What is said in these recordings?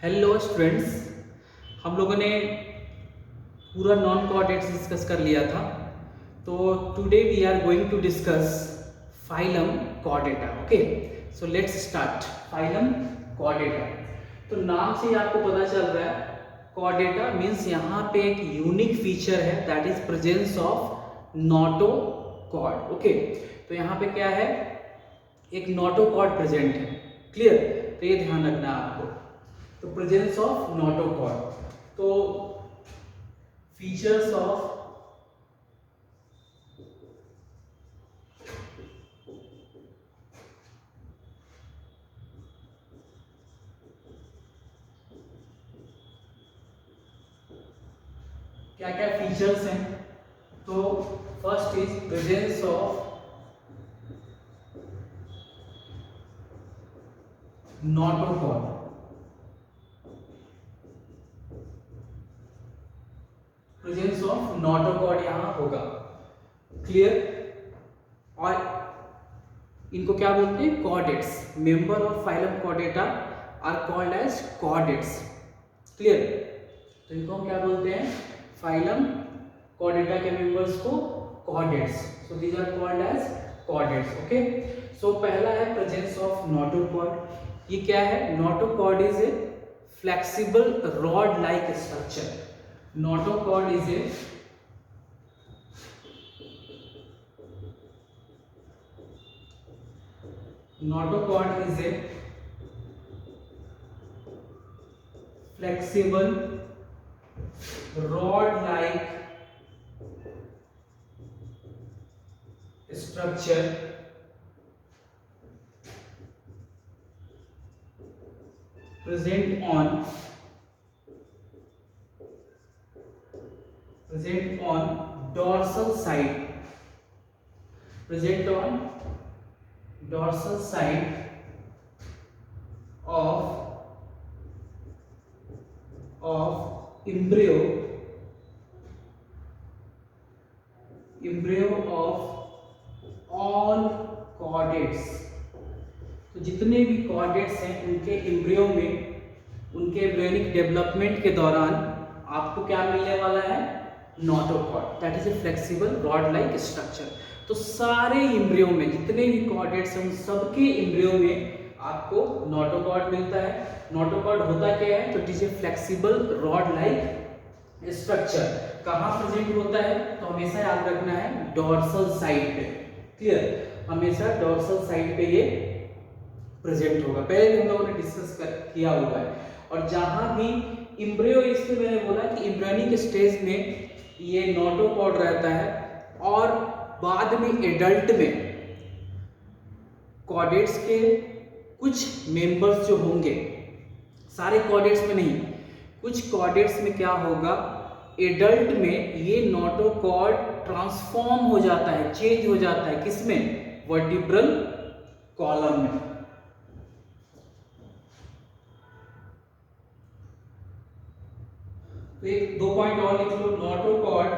Hello students, हम लोगों ने पूरा नॉन कोऑर्डिनेट्स डिस्कस कर लिया था। तो today we are going to discuss phylum Chordata. Okay, so let's start. Phylum Chordata, तो नाम से ही आपको पता चल रहा है कॉर्डेटा मीन्स यहाँ पे एक यूनिक फीचर है, that is presence of notochord. Okay, तो यहाँ पे क्या है, एक नोटोकॉर्ड प्रेजेंट है। क्लियर, तो ये ध्यान रखना है आपको। तो प्रेजेंस ऑफ नोटोकॉर्ड, तो फीचर्स ऑफ क्या क्या फीचर्स हैं। तो first is presence of notochord. Presence of notochord यहां होगा। क्लियर, और इनको क्या बोलते हैं, chordates. Member of phylum chordata are called as chordates. Clear, तो इनको हम क्या बोलते हैं, फाइलम कॉर्डेटा के मेंबर्स को chordates. So these are called as chordates. Okay, so पहला है प्रेजेंस ऑफ नोटोकॉर्ड। ये क्या है, notochord is a flexible rod like structure. Notochord is a notochord is a flexible rod like structure present on dorsal side, present on dorsal side of embryo of all chordates। तो जितने भी chordates हैं उनके embryo में, उनके embryonic development के दौरान आपको क्या मिलने वाला है, notochord, that is a flexible rod like structure. तो सारे एम्ब्रियो में जितने भी कॉर्डेट्स हैं उन सबके एम्ब्रियो में आपको नोटोकॉर्ड मिलता है। नोटोकॉर्ड होता क्या है, तो it is a flexible rod like structure. कहाँ प्रेजेंट होता है, तो हमेशा याद रखना है डोर्सल साइड पे। क्लियर, हमेशा डोर्सल साइड पे ये प्रेजेंट होगा। पहले भी हम लोगों ने डिस्कस किया हुआ है। और जहां भी एम्ब्रियो, इसमें मैंने बोला कि एम्ब्रियोनिक स्टेज में ये नोटोकॉर्ड रहता है, और बाद में एडल्ट में कॉर्डेट्स के कुछ मेंबर्स जो होंगे, सारे कॉर्डेट्स में नहीं, कुछ कॉर्डेट्स में क्या होगा, एडल्ट में ये नोटोकॉर्ड ट्रांसफॉर्म हो जाता है, चेंज हो जाता है, किसमें, वर्टिब्रल कॉलम में। तो एक दो पॉइंट और लिख लो, notochord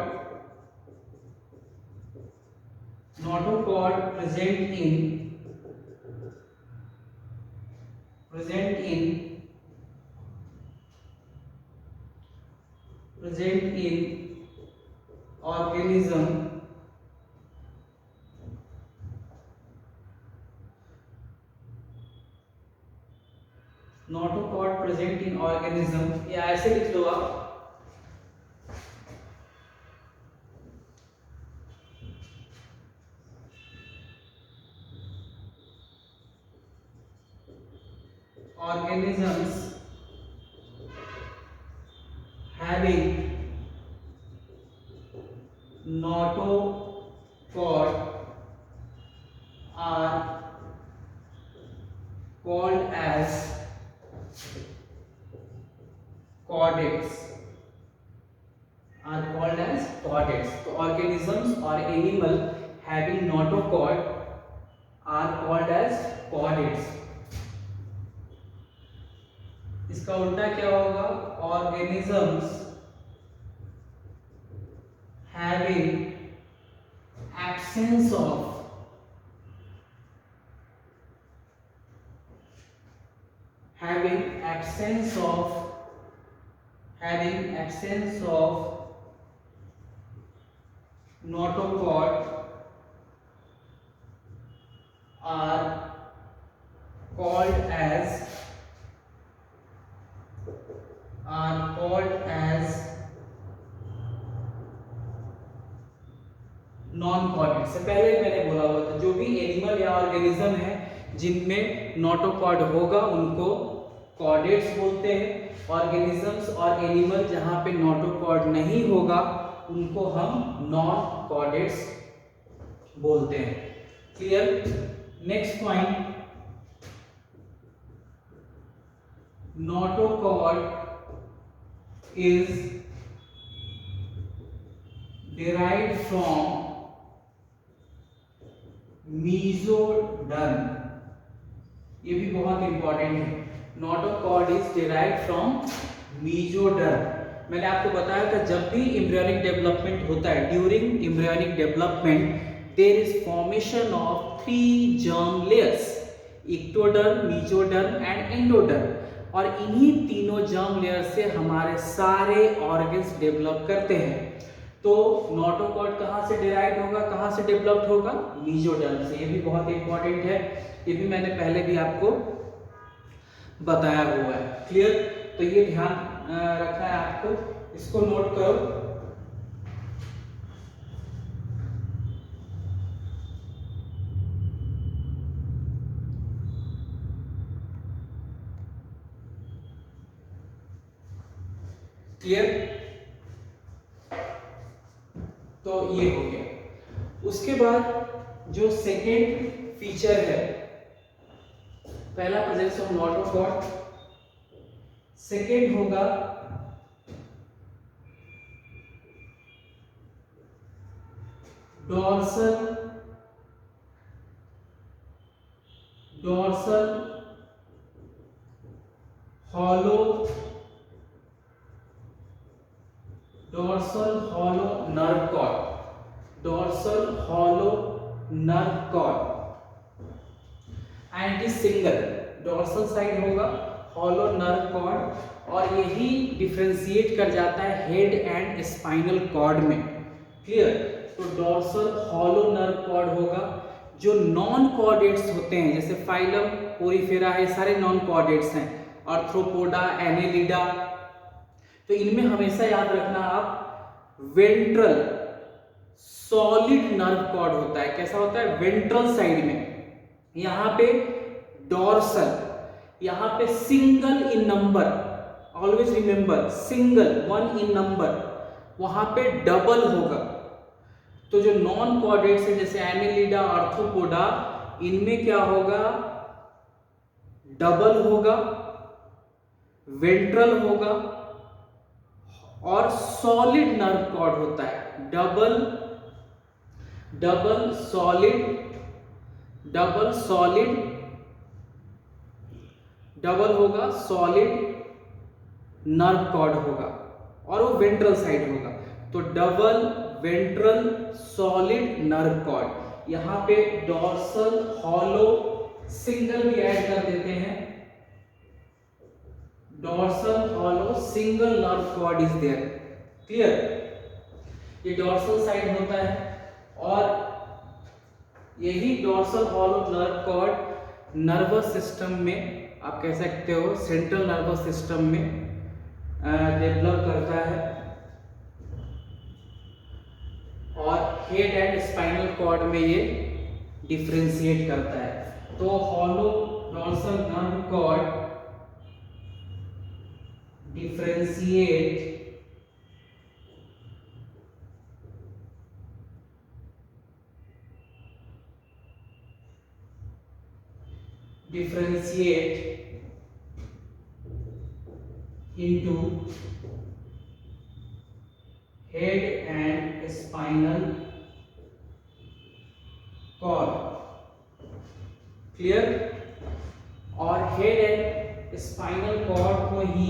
present in organism notochord present in organism, या ऐसे लिख लो आप, organisms having notochord are called as chordates। तो organisms or animal having notochord are called as chordates। इसका उल्टा क्या होगा, organisms having absence of absence of notochord are called as non chordate. से पहले मैंने बोला हुआ था जो भी एनिमल या ऑर्गेनिज्म है जिनमें नोटोकॉर्ड होगा उनको कॉर्डेट्स बोलते हैं। ऑर्गेनिजम्स और एनिमल जहां पे नोटोकॉर्ड नहीं होगा उनको हम नॉन कॉर्डेट्स बोलते हैं। Clear? Next point, notochord is derived from mesoderm। ये भी बहुत इंपॉर्टेंट है। notochord is derived from mesoderm। मैंने आपको बताया था जब भी एम्ब्रियोनिक डेवलपमेंट होता है, during embryonic development there is formation of 3 germ layers, ectoderm, mesoderm and endoderm. और इन्हीं तीनों जर्म लेयर से हमारे सारे ऑर्गन्स डेवलप करते हैं। तो नोटोकॉर्ड कहाँ से डिराइव होगा, कहाँ से डेवलप्ड होगा? मेसोडर्म से। ये भी बहुत इंपॉर्टेंट है, ये भी मैंने पहले भी आपको बताया हुआ है। क्लियर? तो ये ध्यान रखना है आपको, इसको नोट करो। क्लियर? तो ये हो गया। उसके बाद जो सेकेंड फीचर है, पहला प्रेजेंस ऑफ नोटोकॉर्ड, सेकेंड होगा dorsal hollow nerve cord. Dorsal hollow nerve cord and is single. Dorsal side होगा हॉलो नर्व कॉर्ड, और यही डिफरेंशिएट कर जाता है हेड एंड स्पाइनल कॉर्ड में। क्लियर? तो डोर्सल हॉलो नर्व कॉर्ड होगा। जो नॉन कॉर्डेट्स होते हैं जैसे फाइलम, पोरीफेरा है, सारे नॉन कॉर्डेट्स हैं, आर्थ्रोपोडा, एनेलिडा। तो इनमें हमेशा याद रखना आप, वेंट्रल सॉलिड नर्व कॉर्ड होता है। कैसा होता है? वेंट्रल साइड में। यहां पे डोर्सल, यहां पे सिंगल इन नंबर, ऑलवेज रिमेंबर सिंगल, 1 इन नंबर, वहां पे डबल होगा। तो जो नॉन कॉर्डेट्स है जैसे एनेलिडा, आर्थ्रोपोडा, इनमें क्या होगा? डबल होगा, वेंट्रल होगा और सॉलिड नर्व कॉर्ड होता है। डबल सॉलिड डबल होगा, सॉलिड नर्व कॉर्ड होगा और वो वेंट्रल साइड होगा। तो double ventral solid nerve cord. यहां पे डोर्सल हॉलो सिंगल भी ऐड कर देते हैं। Dorsal hollow single nerve cord is there. Clear? ये डोर्सल साइड होता है और यही dorsal hollow nerve cord nervous system में, आप कह सकते हो सेंट्रल नर्वस सिस्टम में डेवलप करता है और हेड एंड स्पाइनल कॉर्ड में ये डिफरेंशिएट करता है। तो hollow dorsal nerve cord differentiate into head and spinal cord। Clear? और हेड एंड स्पाइनल कॉर्ड को ही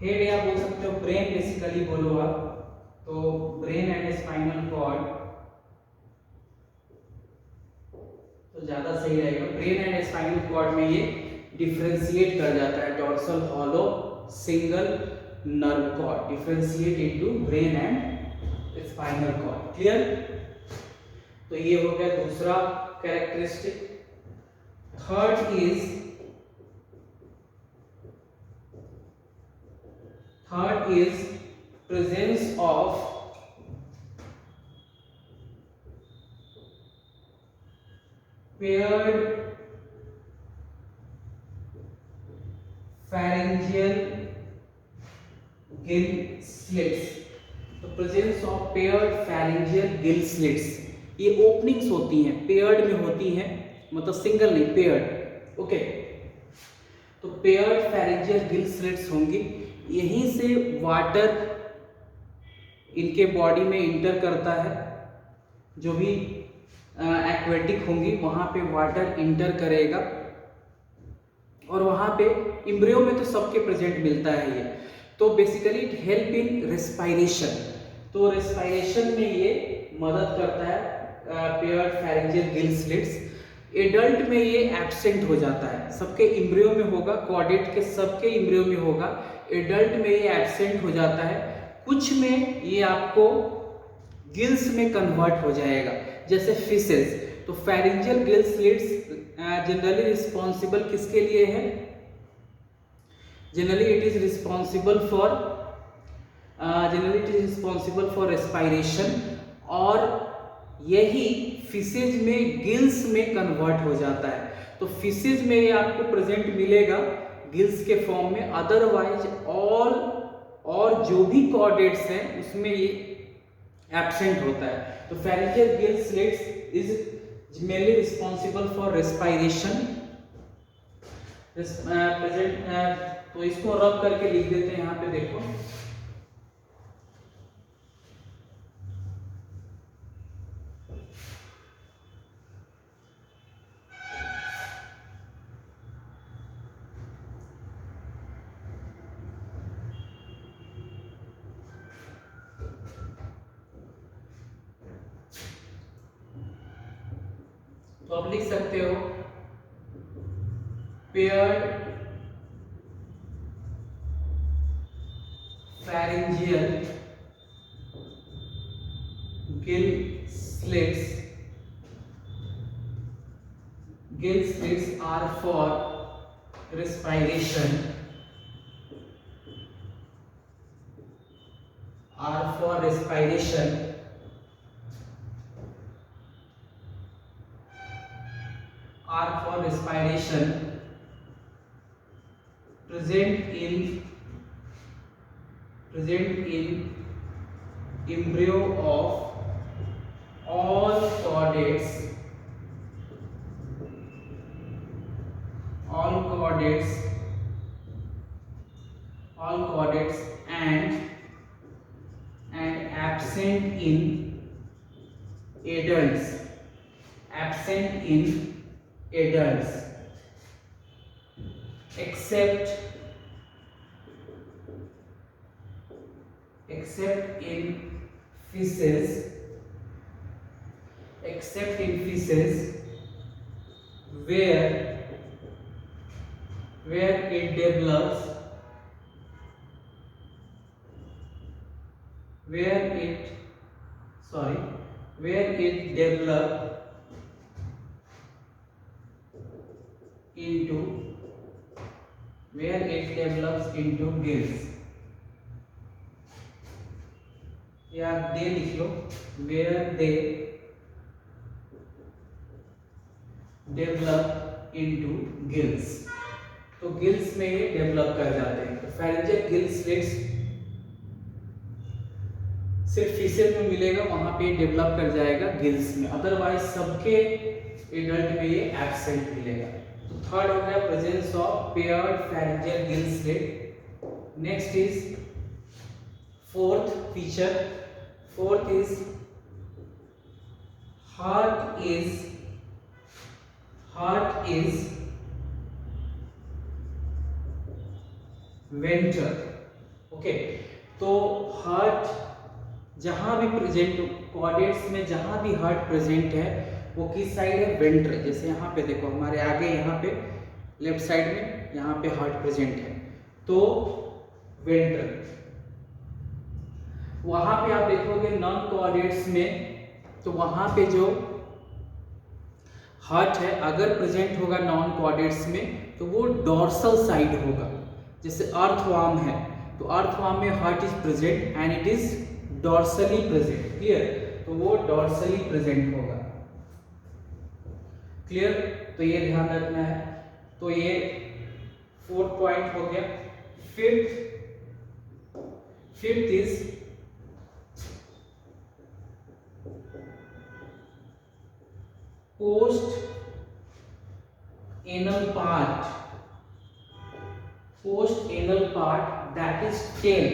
हेड या बोल सकते हो ब्रेन, बेसिकली बोलो आप तो ब्रेन एंड स्पाइनल कॉर्ड तो ज्यादा सही रहेगा। ब्रेन एंड स्पाइनल कॉर्ड में ये डिफरेंशिएट कर जाता है dorsal hollow single nerve cord, differentiate into brain and spinal cord. Clear? तो ये हो गया दूसरा characteristic. Third is presence of paired pharyngeal gill slits। तो presence of paired pharyngeal gill slits, ये ओपनिंग्स होती हैं, पेयर्ड में होती हैं, मतलब सिंगल नहीं, पेयर्ड। ओके, तो पेयर्ड pharyngeal gill slits होंगी, यहीं से वाटर इनके बॉडी में इंटर करता है। जो भी एक्वेटिक होंगी वहां पे वाटर इंटर करेगा और वहां पे एम्ब्रियो में तो सबके प्रेजेंट मिलता है ये। तो basically it help in respiration, तो रेस्पिरेशन में ये मदद करता है paired pharyngeal gill slits। Adult में ये एब्सेंट हो जाता है, सबके एम्ब्रियो में होगा, कॉर्डेट के सबके एम्ब्रियो में होगा, एडल्ट में ये एब्सेंट हो जाता है। कुछ में ये आपको गिल्स में कन्वर्ट हो जाएगा, जैसे फिशेस। तो pharyngeal gill slits generally responsible किसके लिए है? Generally it is responsible for respiration, और यही फिशेज में गिल्स में कन्वर्ट हो जाता है। तो फिशेज में ये आपको प्रेजेंट मिलेगा गिल्स के फॉर्म में, अदरवाइज ऑल और जो भी कॉर्डेट्स हैं उसमें ये एब्सेंट होता है। तो pharyngeal gill slits is mainly responsible for respiration present. तो इसको रब करके लिख देते हैं, यहाँ पे देखो। तो आप लिख सकते हो paired pharyngeal gill slits are for respiration, present in embryo of all chordates and absent in adults, except in feces, where it develops into gills। या दे लिख लो, where they develop into gills। तो गिल्स में ये develop कर जाते हैं। तो pharyngeal gill slits सिर्फ फिशेज में मिलेगा, वहां पे डेवलप कर जाएगा गिल्स में, अदरवाइज सबके एडल्ट में ये एब्सेंट मिलेगा। तो थर्ड हो गया presence of paired pharyngeal gill slit। Next is fourth feature. Fourth is heart is ventral। Okay, तो हार्ट जहां भी प्रेजेंट, कॉर्डेट्स में जहां भी हार्ट प्रेजेंट है वो किस साइड है? वेंट्रल। जैसे यहाँ पे देखो, हमारे आगे यहाँ पे लेफ्ट साइड में यहाँ पे हार्ट प्रेजेंट है। तो वेंट्रल, वहां पे आप देखोगे नॉन कोऑर्डिनेट्स में, तो वहां पे जो हार्ट है अगर प्रेजेंट होगा नॉन कोऑर्डिनेट्स में तो वो डोर्सल साइड होगा। जैसे अर्थवर्म है तो अर्थवर्म में heart is present and it is dorsally present, clear, तो वो डोर्सली प्रेजेंट होगा, क्लियर। तो ये ध्यान रखना है। तो ये 4th पॉइंट हो गया। Fifth is post anal part that is tail।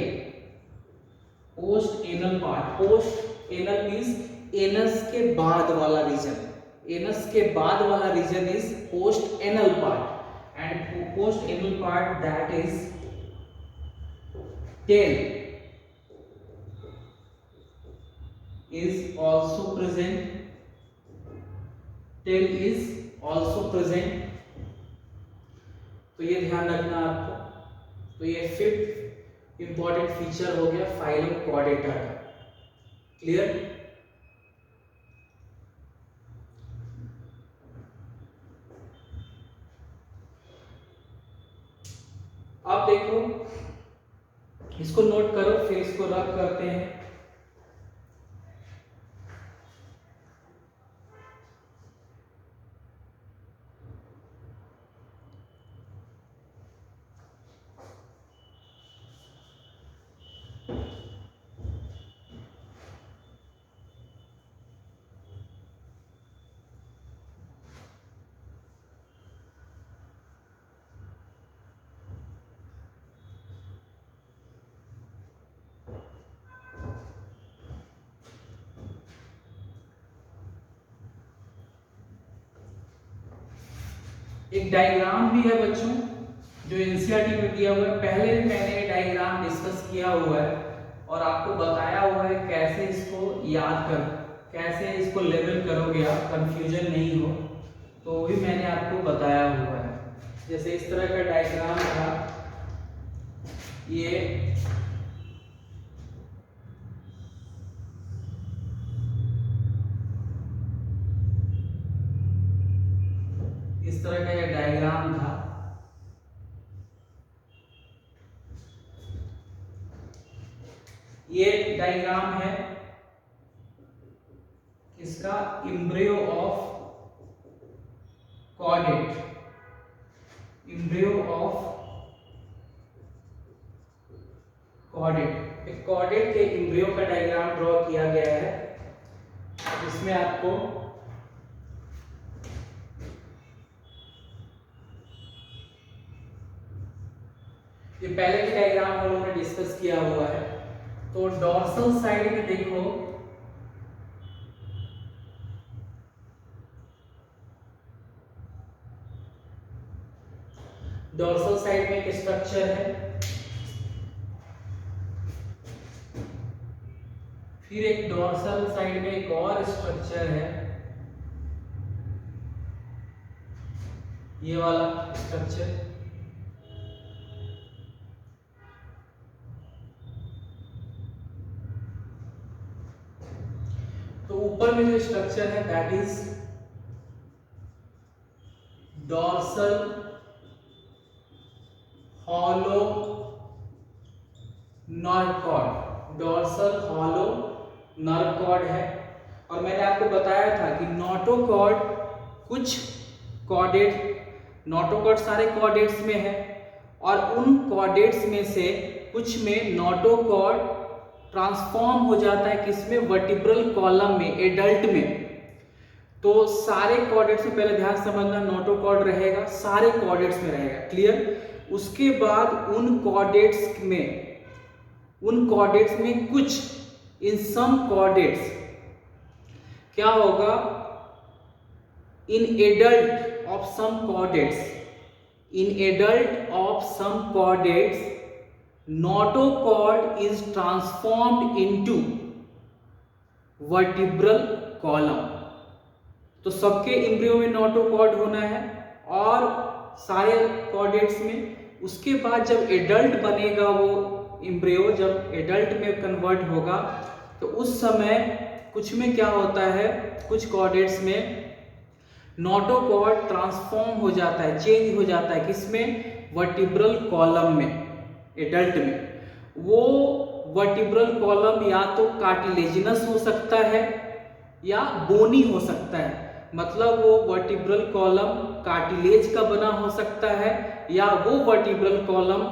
Post anal part, post anal means anus के बाद वाला रीजन, एनस के बाद वाला region is post anal part and post anal part that is tail is also present। तो ये ध्यान रखना आपको। तो ये 5th इंपॉर्टेंट फीचर हो गया फाइलम कॉर्डेटा का, क्लियर। अब देखो, इसको नोट करो, फिर इसको रब करते हैं। एक डायग्राम भी है बच्चों जो एनसीईआरटी में दिया हुआ है। पहले भी मैंने ये डायग्राम डिस्कस किया हुआ है और आपको बताया हुआ है कैसे इसको याद कर, कैसे इसको लेवल करोगे आप, कंफ्यूजन नहीं हो, तो भी मैंने आपको बताया हुआ है। जैसे इस तरह का डायग्राम था, ये इस तरह का यह डायग्राम था। ये डायग्राम है इसका embryo of chordate, embryo of chordate. एक कॉर्डेट के एम्ब्रियो का डायग्राम ड्रॉ किया गया है, इसमें आपको ये पहले के डायग्राम हम लोगों ने डिस्कस किया हुआ है। तो डोर्सल साइड में देखो, डोर्सल साइड में एक स्ट्रक्चर है, फिर एक डोर्सल साइड में एक और स्ट्रक्चर है, ये वाला स्ट्रक्चर। तो ऊपर में जो स्ट्रक्चर है that is dorsal hollow nerve cord, dorsal hollow nerve cord है। और मैंने आपको बताया था कि नोटोकॉर्ड कुछ कॉर्डेट, नोटोकॉर्ड सारे कॉर्डेट्स में है और उन कॉर्डेट्स में से कुछ में नोटोकॉर्ड ट्रांसफॉर्म हो जाता है किसमें, वर्टिब्रल कॉलम में, एडल्ट में। तो सारे कॉर्डेट्स में पहले ध्यान समझना, नोटोकॉर्ड रहेगा, सारे कॉर्डेट्स में रहेगा, क्लियर। उसके बाद उन कॉर्डेट्स में कुछ, इन सम कॉर्डेट्स क्या होगा, in adult of some chordates notochord is transformed into vertebral column। तो सबके एम्ब्रियो में नोटोकॉर्ड होना है और सारे कॉर्डेट्स में। उसके बाद जब एडल्ट बनेगा वो एम्ब्रियो, जब एडल्ट में कन्वर्ट होगा तो उस समय कुछ में क्या होता है, कुछ कॉर्डेट्स में नोटोकॉर्ड ट्रांसफॉर्म हो जाता है, चेंज हो जाता है। किसमें? वर्टिब्रल कॉलम में, एडल्ट में। वो वर्टिब्रल कॉलम या तो कार्टिलेजिनस हो सकता है या बोनी हो सकता है। मतलब वो वर्टिब्रल कॉलम कार्टिलेज का बना हो सकता है या वो वर्टिब्रल कॉलम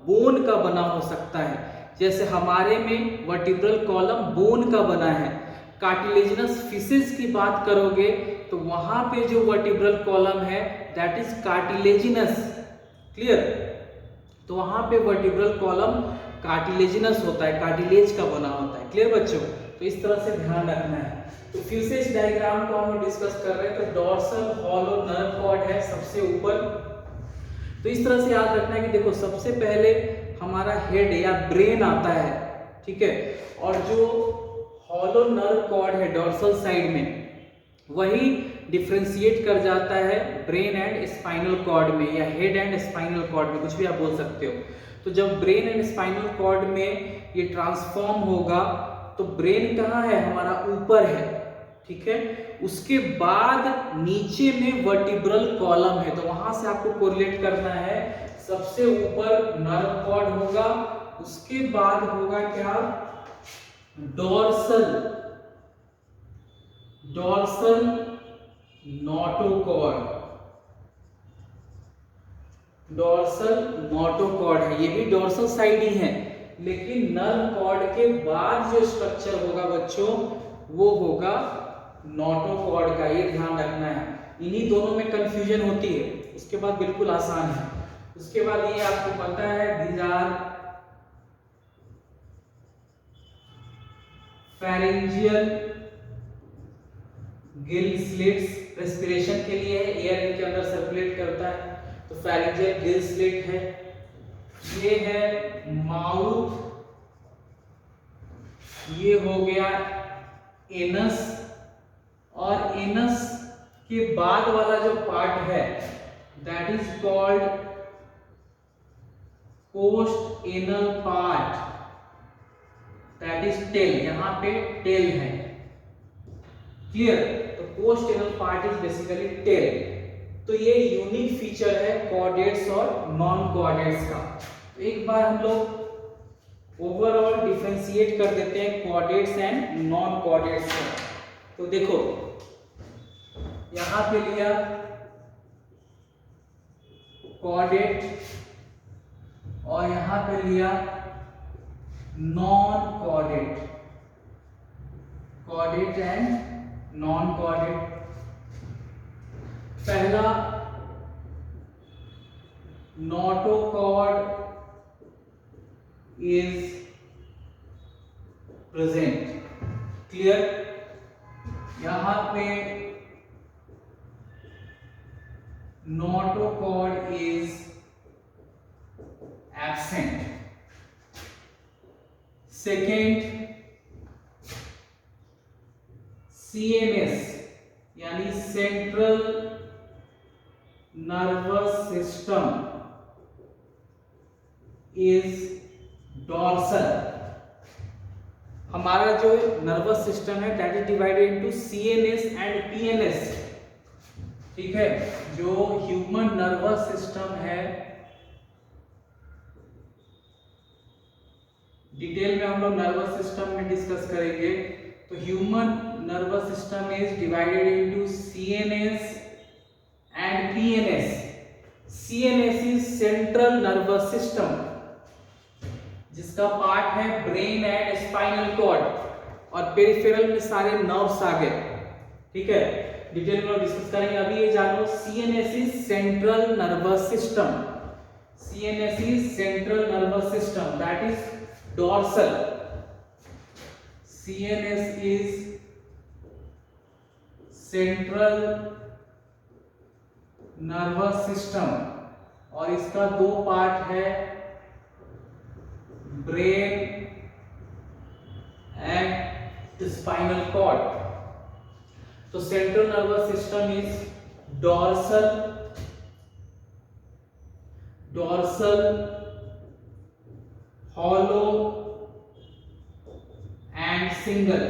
बोन का बना हो सकता है। जैसे हमारे में वर्टिब्रल कॉलम बोन का बना है। कार्टिलेजिनस फिशेस की बात करोगे तो वहां पे जो वर्टिब्रल कॉलम है दैट इज कार्टिलेजिनस। क्लियर? तो वहां पे वर्टिब्रल कॉलम कार्टिलेजिनस होता है, कार्टिलेज का बना होता है। क्लियर बच्चों? तो इस तरह से ध्यान रखना है। तो फ्यूसेज डायग्राम को हम डिस्कस कर रहे हैं। तो डॉर्सल हॉलो नर्व कॉर्ड है सबसे ऊपर। तो इस तरह से याद रखना है कि देखो सबसे पहले हमारा हेड या ब्रेन आता है, ठीक है, और जो हॉलो नर्व कॉर्ड है डॉर्सल साइड में वही डिफ्रेंशिएट कर जाता है ब्रेन एंड स्पाइनल कॉर्ड में या हेड एंड स्पाइनल कॉर्ड में, कुछ भी आप बोल सकते हो। तो जब ब्रेन एंड स्पाइनल कॉर्ड में ये ट्रांसफॉर्म होगा तो ब्रेन कहाँ है? हमारा ऊपर है, ठीक है। उसके बाद नीचे में वर्टिब्रल कॉलम है, तो वहां से आपको कोरिलेट करना है। सबसे ऊपर नर्व कॉर्ड होगा, उसके बाद होगा क्या? Dorsal notochord. डॉर्सल नोटोकॉर्ड है, ये भी डॉर्सल साइड ही है, लेकिन नर्व कॉर्ड के बाद जो स्ट्रक्चर होगा बच्चों वो होगा नोटोकॉर्ड का। ये ध्यान रखना है, इन्हीं दोनों में कंफ्यूजन होती है, उसके बाद बिल्कुल आसान है। उसके बाद ये आपको पता है these are pharyngeal gill slits, respiration के लिए है, एयर इनके अंदर सर्कुलेट करता है, तो फेरेंजियल गिल स्लिट है। ये है माउथ, ये हो गया एनस, और एनस के बाद वाला जो पार्ट है that is called post anal part, that is tail. यहां पे टेल है। क्लियर? तो post anal part is basically tail. तो ये यूनिक फीचर है कॉर्डेट्स और नॉन कॉर्डेट्स का। तो एक बार हम लोग ओवरऑल डिफरेंशिएट कर देते हैं कॉर्डेट्स एंड नॉन कॉर्डेट्स का। तो देखो यहां पे लिया कॉर्डेट और यहां पे लिया non chordate, chordate and non chordate. पहला नोटोकॉर्ड is present। क्लियर? यहां पे notochord is absent। Second CNS यानी central nervous system is dorsal. हमारा जो नर्वस सिस्टम है that is divided into CNS and PNS, ठीक है। जो ह्यूमन नर्वस सिस्टम है, डिटेल में हम लोग नर्वस सिस्टम में डिस्कस करेंगे। तो human nervous system is divided into CNS and PNS। CNS is central nervous system, जिसका पार्ट है ब्रेन एंड स्पाइनल कॉर्ड, और पेरिफेरल में सारे नर्व्स आ गए, ठीक है। डिटेल में डिस्कस करेंगे। अभी ये जानो CNS is central nervous system. CNS is central nervous system, that is dorsal. CNS is central nervous system, और इसका दो पार्ट है, ब्रेन एंड स्पाइनल कॉर्ड। तो central nervous system is dorsal dorsal hollow and single.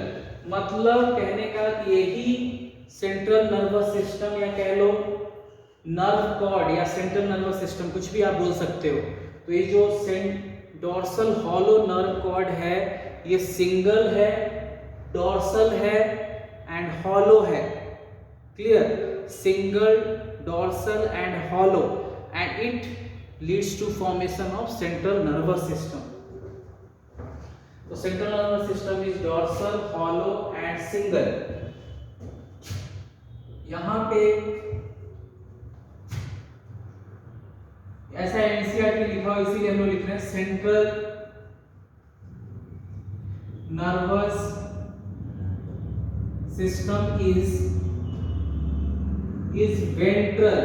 मतलब कहने का कि यही सेंट्रल नर्वस सिस्टम या कह लो नर्व कॉर्ड या सेंट्रल नर्वस सिस्टम, कुछ भी आप बोल सकते हो। तो ये जो डॉर्सल हॉलो नर्व कॉर्ड है ये सिंगल है, डॉर्सल है एंड हॉलो है। Clear? Single, dorsal and hollow, and it leads to formation of central nervous system. तो central nervous system is dorsal, hollow and single. यहां पे ऐसा एनसीईआरटी लिखा हो इसीलिए हम लोग लिख रहे हैं central nervous system is ventral.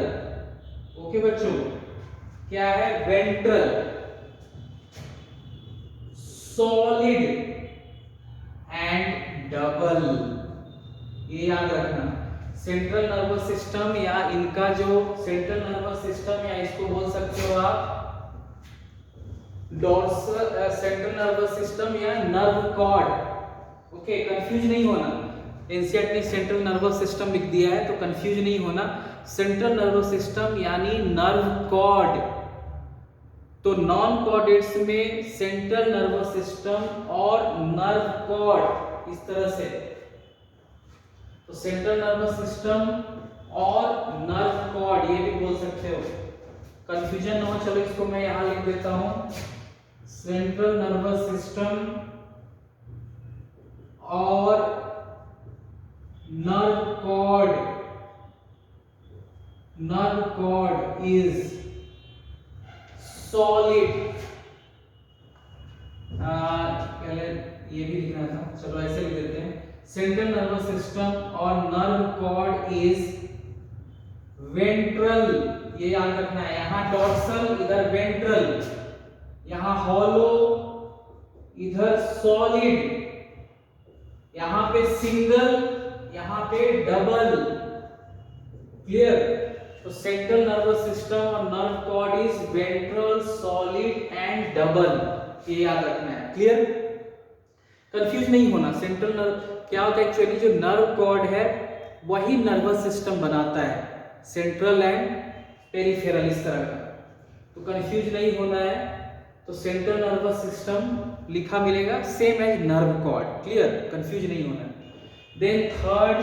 Okay बच्चों, क्या है? Ventral, solid and double. ये याद रखना। सेंट्रल नर्वस सिस्टम या इनका जो सेंट्रल नर्वस सिस्टम या इसको बोल सकते हो आप डॉर्सल सेंट्रल नर्वस सिस्टम या नर्व कॉर्ड। ओके, कंफ्यूज नहीं होना। एनसीईआरटी ने सेंट्रल नर्वस सिस्टम लिख दिया है तो कंफ्यूज नहीं होना। सेंट्रल नर्वस सिस्टम यानी नर्व कॉर्ड। तो नॉन कॉर्डेट्स में सेंट्रल नर्वस सिस्टम और नर्व कॉर्ड इस तरह से। तो सेंट्रल नर्वस सिस्टम और नर्व कॉर्ड ये भी बोल सकते हो, कंफ्यूजन ना हो। चलो इसको मैं यहां लिख देता हूं, सेंट्रल नर्वस सिस्टम और नर्व कॉर्ड इज सॉलिड। पहले ये भी लिखना था, चलो ऐसे लिख देते हैं। सेंट्रल नर्वस सिस्टम और नर्व कॉर्ड इज वेंट्रल। ये याद रखना है, यहां डॉर्सल इधर वेंट्रल, यहां हॉलो इधर सॉलिड, यहां पे सिंगल यहां पे डबल। क्लियर? तो सेंट्रल नर्वस सिस्टम और nerve cord is ventral, solid and double. ये याद रखना है। क्लियर? कंफ्यूज नहीं होना। सेंट्रल नर्व क्या होता है? एक्चुअली जो नर्व कॉर्ड है वही नर्वस सिस्टम बनाता है, सेंट्रल एंड पेरिफेरल इस तरह का। तो कंफ्यूज नहीं होना है। तो सेंट्रल नर्वस सिस्टम लिखा मिलेगा same as nerve cord. Clear? Confused नहीं होना। Then third,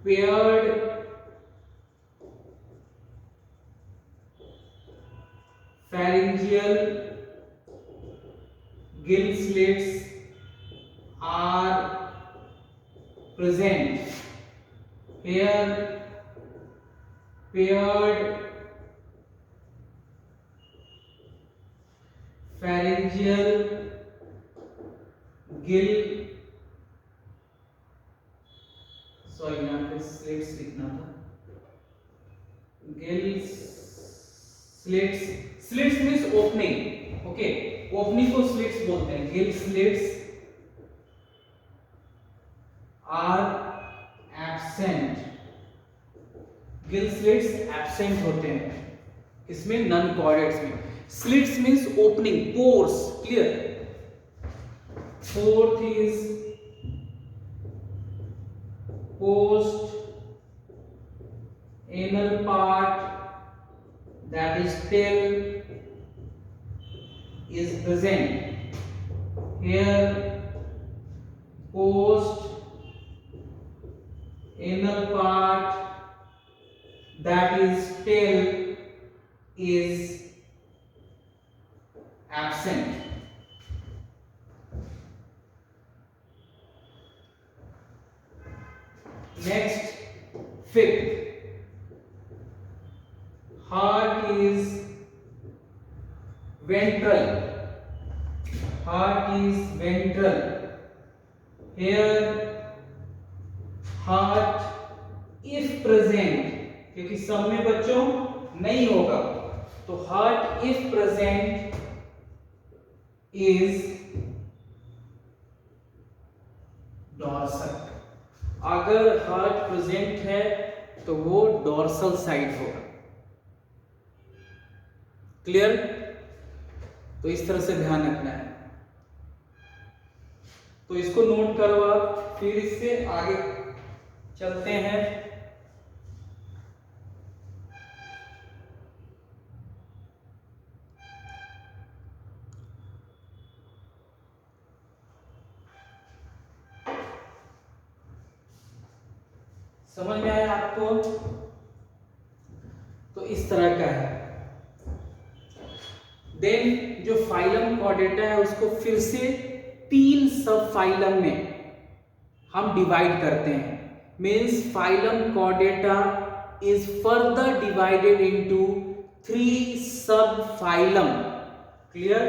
paired pharyngeal gill slits are present. Here paired pharyngeal gill, sorry यहाँ पे स्लिट्स लिखना था, gill slits. Slits means opening. Okay, opening को स्लिट्स बोलते हैं। Gill slits are absent. Gill slits absent होते हैं इसमें, नन कॉर्डेट्स में। Slits means opening, pores. Clear? Fourth is post anal part, that is tail, is present. Here post anal part, that is tail, is absent. Next, fifth, heart is ventral. Heart is ventral. Here heart if present, क्योंकि सब में बच्चों नहीं होगा, तो heart if present is dorsal. अगर heart present है तो वो डॉर्सल साइड होगा। क्लियर? तो इस तरह से ध्यान रखना है। तो इसको नोट करो आप, फिर इससे आगे चलते हैं। समझ में आया आपको? तो इस तरह का है। देन जो फाइलम कॉर्डेटा है उसको फिर से 3 सब फाइलम में हम डिवाइड करते हैं। Means phylum Chordata is further divided into 3 सब phylum. Clear?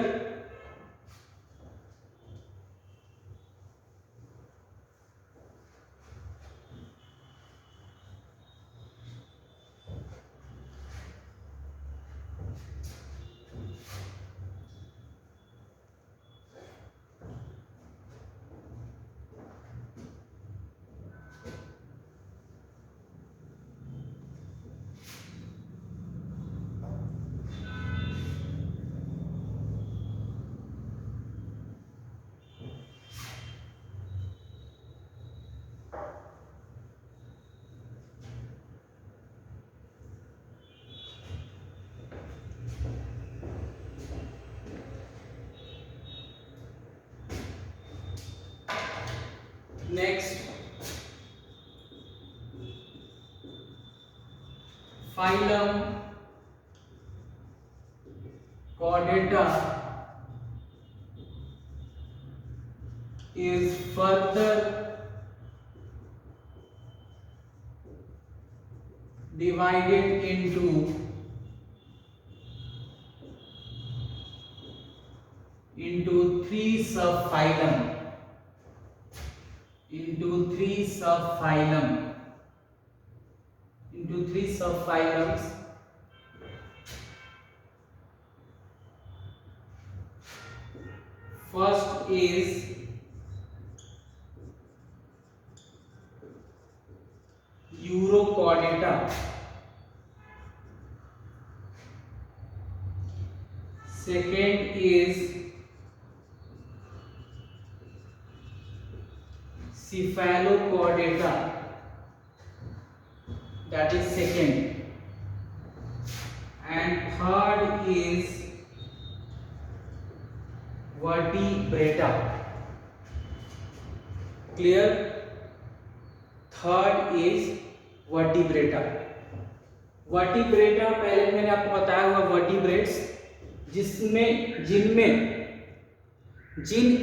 Next, phylum Chordata is further divided into 3 subphylum, into 3 subphylums. First is Urochordata, second is Cephalochordata, that is second, and third is Vertebrata. Clear? Third is vertebrata. Vertebrata पहले मैंने आपको बताया हुआ vertebrates जिन